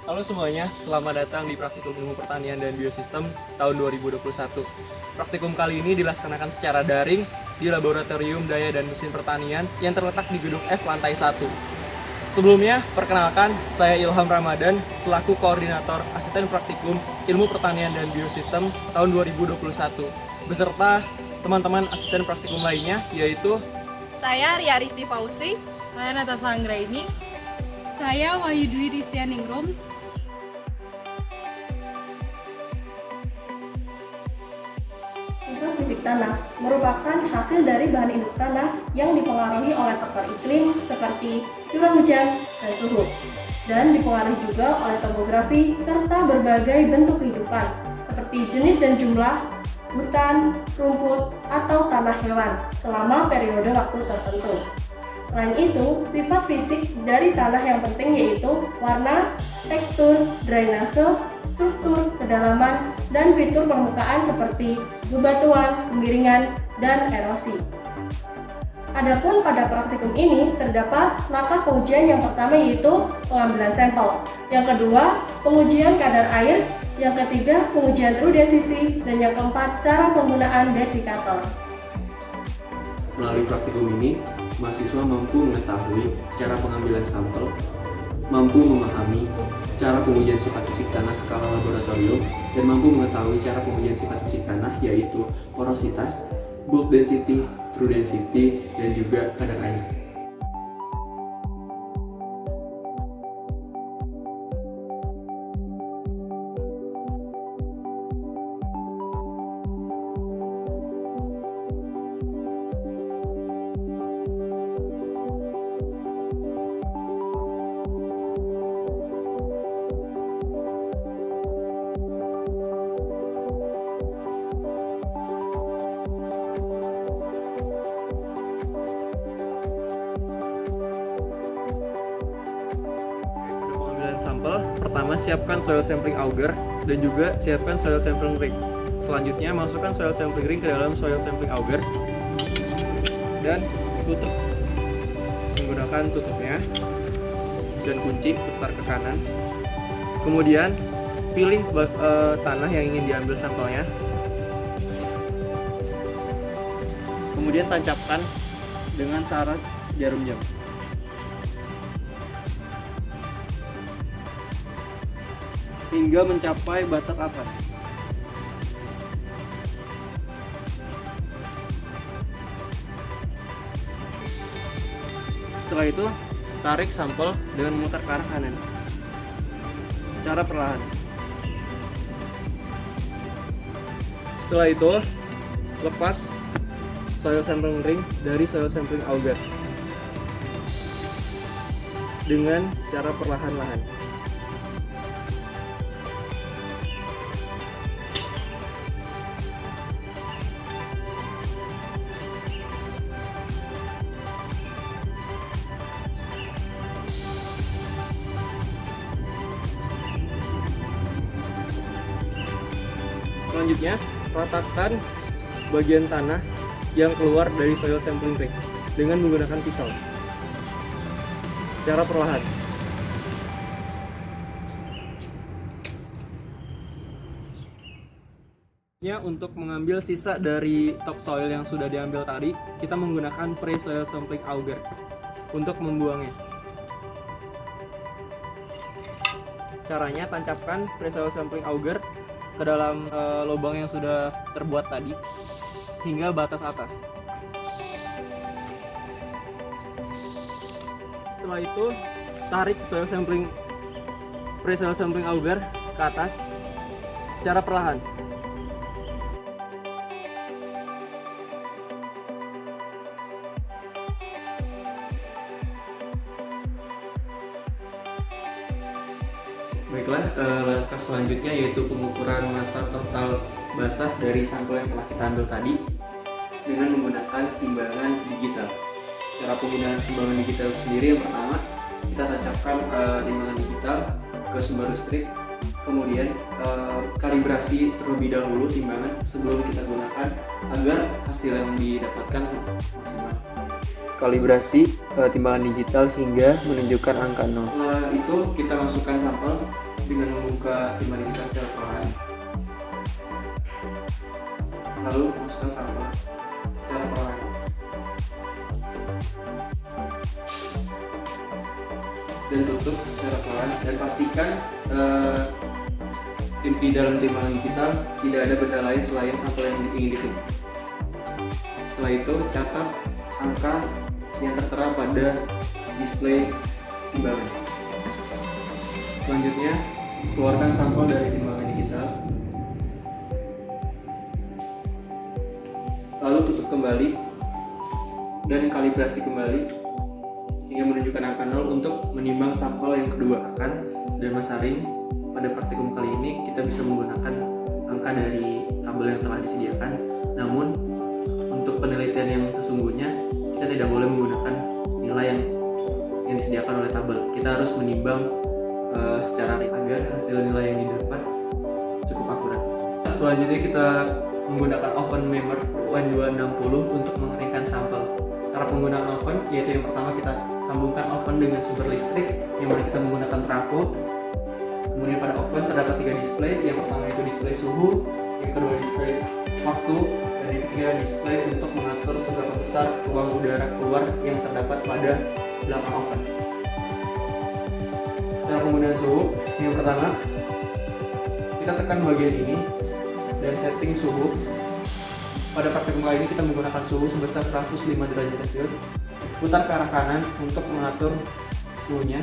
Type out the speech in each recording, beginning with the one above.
Halo semuanya, selamat datang di Praktikum Ilmu Pertanian dan Biosistem tahun 2021. Praktikum kali ini dilaksanakan secara daring di Laboratorium Daya dan Mesin Pertanian yang terletak di Gedung F lantai 1. Sebelumnya, perkenalkan, saya Ilham Ramadan selaku Koordinator Asisten Praktikum Ilmu Pertanian dan Biosistem tahun 2021, beserta teman-teman asisten praktikum lainnya, yaitu Saya Ria Risti Fauzi. Saya Natasha Anggraini. Saya Wahyu Dwi Risianingrum. Sifat fisik tanah merupakan hasil dari bahan induk tanah yang dipengaruhi oleh faktor iklim seperti curah hujan dan suhu, dan dipengaruhi juga oleh topografi serta berbagai bentuk kehidupan seperti jenis dan jumlah hutan, rumput, atau tanah hewan selama periode waktu tertentu. Selain itu, sifat fisik dari tanah yang penting yaitu warna, tekstur, drainase, struktur, kedalaman, dan fitur permukaan seperti bebatuan, kemiringan, dan erosi. Adapun pada praktikum ini terdapat langkah pengujian yang pertama yaitu pengambilan sampel, yang kedua pengujian kadar air, yang ketiga pengujian true density, dan yang keempat cara penggunaan desikator. Melalui praktikum ini, mahasiswa mampu mengetahui cara pengambilan sampel, mampu memahami cara pengujian sifat fisik tanah skala laboratorium, dan mampu mengetahui cara pengujian sifat fisik tanah yaitu porositas, bulk density, true density, dan juga kadar air. Sampel, pertama siapkan soil sampling auger dan juga siapkan soil sampling ring. Selanjutnya masukkan soil sampling ring ke dalam soil sampling auger dan tutup menggunakan tutupnya dan kunci putar ke kanan. Kemudian pilih tanah yang ingin diambil sampelnya. Kemudian tancapkan dengan syarat jarum jam. Hingga mencapai batas atas. Setelah itu, tarik sampel dengan memutar ke arah kanan secara perlahan. Setelah itu, lepas soil sampling ring dari soil sampling auger dengan secara perlahan-lahan. Selanjutnya, ratakan bagian tanah yang keluar dari soil sampling ring dengan menggunakan pisau secara perlahan. Untuk mengambil sisa dari topsoil yang sudah diambil tadi, kita menggunakan pre-soil sampling auger untuk membuangnya. Caranya, tancapkan pre-soil sampling auger ke dalam lubang yang sudah terbuat tadi hingga batas atas. Setelah itu, tarik pre-soil sampling auger ke atas secara perlahan. Baiklah, langkah selanjutnya yaitu pengukuran massa total basah dari sampel yang telah kita ambil tadi dengan menggunakan timbangan digital. Cara penggunaan timbangan digital sendiri, yang pertama kita tancapkan timbangan digital ke sumber listrik, kemudian kalibrasi terlebih dahulu timbangan sebelum kita gunakan agar hasil yang didapatkan maksimal. Kalibrasi timbangan digital hingga menunjukkan angka 0. Setelah itu kita masukkan sampel dengan membuka timbangan kita secara perlahan. Lalu masukkan sampel secara perlahan. Dan tutup secara perlahan dan pastikan di dalam timbangan kita tidak ada benda lain selain sampel yang ingin ditimbang. Setelah itu catat angka yang tertera pada display timbangan. Selanjutnya keluarkan sampel dari timbangan digital, lalu tutup kembali dan kalibrasi kembali hingga menunjukkan angka 0 untuk menimbang sampel yang kedua. Dan Mas Aring, pada praktikum kali ini kita bisa menggunakan angka dari tabel yang telah disediakan, namun untuk penelitian yang sesungguhnya kita tidak boleh menggunakan nilai yang disediakan oleh tabel. Kita harus menimbang secara real agar hasil nilai yang didapat cukup akurat. Selanjutnya kita menggunakan oven Memer WN260 untuk mengeringkan sampel. Cara penggunaan oven yaitu yang pertama kita sambungkan oven dengan sumber listrik, yang mana kita menggunakan trafo. Kemudian pada oven terdapat 3 display. Yang pertama itu display suhu, yang kedua display waktu, dan yang ketiga display untuk mengatur seberapa besar ruang udara keluar yang terdapat pada belakang oven. Cara penggunaan suhu, yang pertama kita tekan bagian ini dan setting suhu. Pada praktikum kali ini kita menggunakan suhu sebesar 105 derajat Celcius. Putar ke arah kanan untuk mengatur suhunya.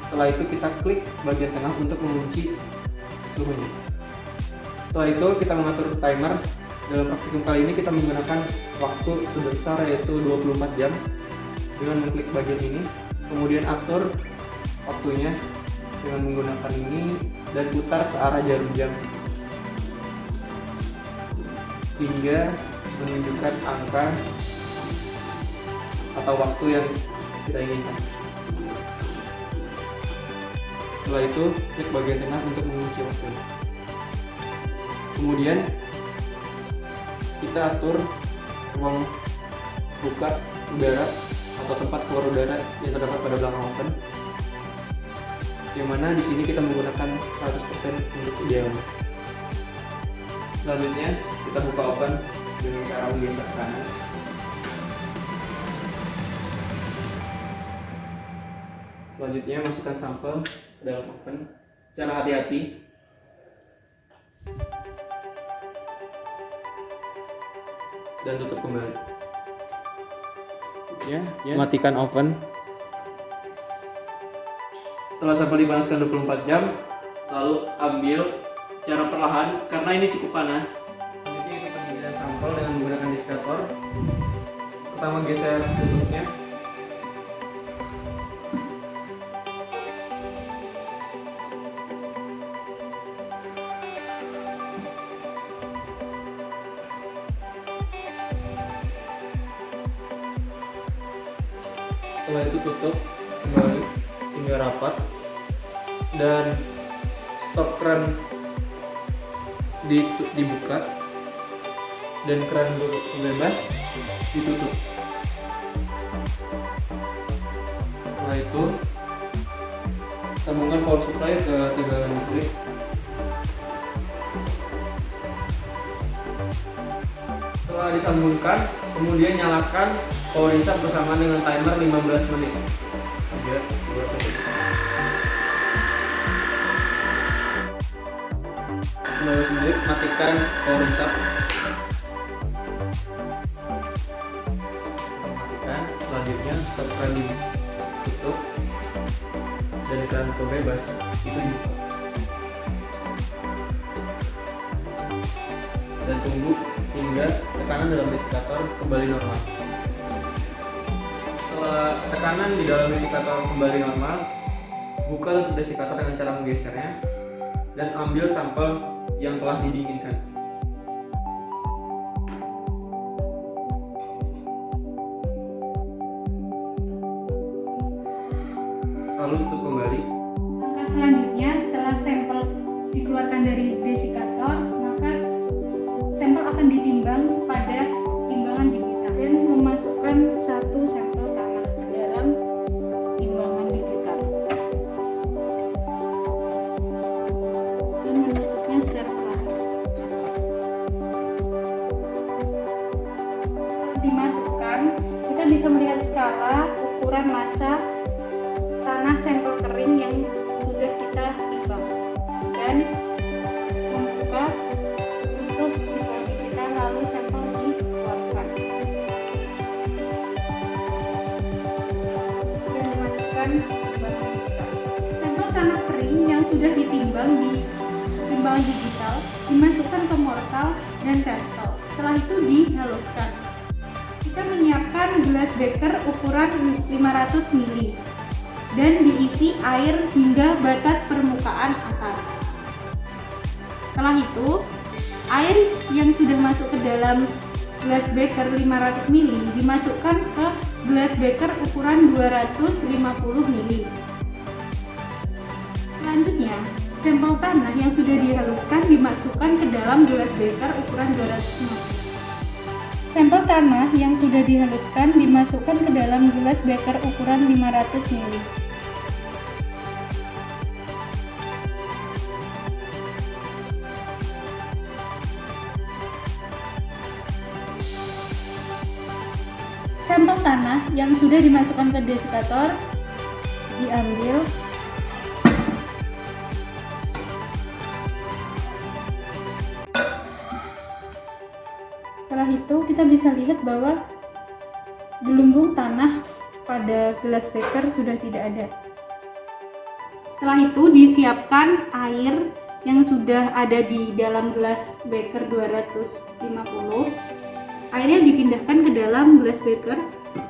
Setelah itu kita klik bagian tengah untuk mengunci suhunya. Setelah itu kita mengatur timer. Dalam praktikum kali ini kita menggunakan waktu sebesar yaitu 24 jam dengan mengklik bagian ini. Kemudian atur waktunya dengan menggunakan ini dan putar searah jarum jam hingga menunjukkan angka atau waktu yang kita inginkan. Setelah itu klik bagian tengah untuk mengunci waktu. Kemudian kita atur ruang buka udara atau tempat keluar udara yang terdapat pada belakang oven, yang mana di sini kita menggunakan 100% untuk idealnya. Selanjutnya kita buka oven dengan cara menggeser kanan. Selanjutnya masukkan sampel ke dalam oven secara hati-hati. Dan tutup kembali. Ya. Matikan oven. Setelah sampel dipanaskan 24 jam, lalu ambil secara perlahan karena ini cukup panas. Selanjutnya itu pendinginan sampel dengan menggunakan distillation. Pertama geser tutupnya. Setelah itu tutup kembali hingga rapat dan stop keran dibuka dan keran bebas ditutup. Setelah itu sambungkan power supply ke timbangan listrik. Setelah disambungkan, kemudian nyalakan power reset bersama dengan timer 15 menit. 15 menit, matikan power reset. Matikan. Selanjutnya stop keran ditutup dan keran bebas itu dibuka. Dan tunggu hingga tekanan dalam desikator kembali normal. Setelah tekanan di dalam desikator kembali normal, buka tutup desikator dengan cara menggesernya dan ambil sampel yang telah didinginkan. Lalu tutup kembali. Langkah selanjutnya setelah sampel dikeluarkan dari desikator, maka sampel akan ditimbang pada timbangan digital dan memasukkan satu sampel tanah ke dalam timbangan digital. depan kita bisa melihat skala ukuran massa tanah sampel kering yang sudah kita timbang dan membuka tutup dibagi kita lalu sampel dikeluarkan dan melakukan timbangan kita. Sampel tanah kering yang sudah ditimbang di timbangan digital dimasukkan ke mortal dan pestle. Setelah itu dihaluskan. Kita menyiapkan gelas beker ukuran 500 ml dan diisi air hingga batas permukaan atas. Setelah itu, air yang sudah masuk ke dalam gelas beker 500 ml dimasukkan ke gelas beker ukuran 250 ml. Selanjutnya, sampel tanah yang sudah dihaluskan dimasukkan ke dalam gelas beker ukuran 250. Sampel tanah yang sudah dihaluskan dimasukkan ke dalam gelas beker ukuran 500 ml. Sampel tanah yang sudah dimasukkan ke desikator diambil Setelah itu kita bisa lihat bahwa gelembung tanah pada gelas beker sudah tidak ada. Setelah itu disiapkan air yang sudah ada di dalam gelas beker 250. Airnya dipindahkan ke dalam gelas beker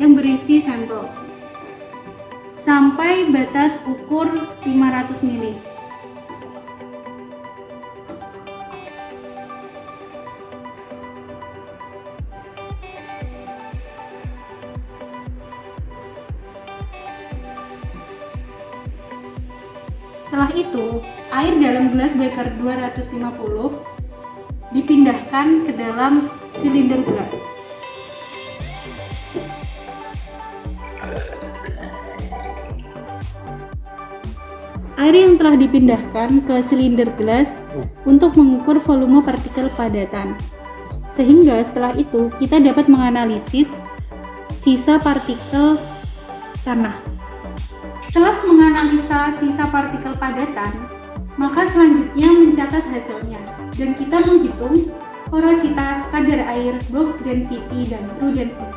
yang berisi sampel sampai batas ukur 500 ml. Setelah itu, air dalam gelas beker 250 dipindahkan ke dalam silinder gelas. Air yang telah dipindahkan ke silinder gelas untuk mengukur volume partikel padatan. Sehingga setelah itu kita dapat menganalisis sisa partikel tanah. Setelah menganalisa sisa partikel padatan, maka selanjutnya mencatat hasilnya dan kita menghitung porositas, kadar air, bulk density, dan true density.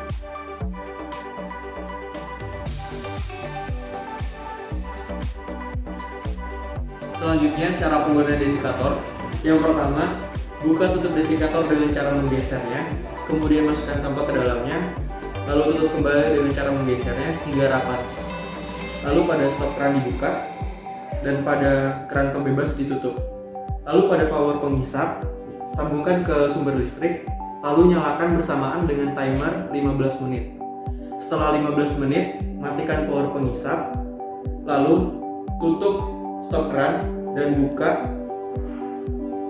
Selanjutnya cara penggunaan desikator. Yang pertama, buka tutup desikator dengan cara menggesernya, kemudian masukkan sampel ke dalamnya, lalu tutup kembali dengan cara menggesernya hingga rapat. Lalu pada stop keran dibuka dan pada keran pembebas ditutup. Lalu pada power penghisap, sambungkan ke sumber listrik, lalu nyalakan bersamaan dengan timer 15 menit. Setelah 15 menit, matikan power penghisap, lalu tutup stop keran dan buka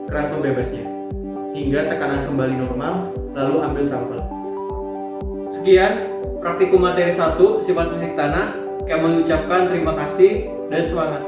keran pembebasnya hingga tekanan kembali normal, lalu ambil sampel. Sekian praktikum materi 1 sifat fisik tanah. Kami mengucapkan terima kasih dan semangat.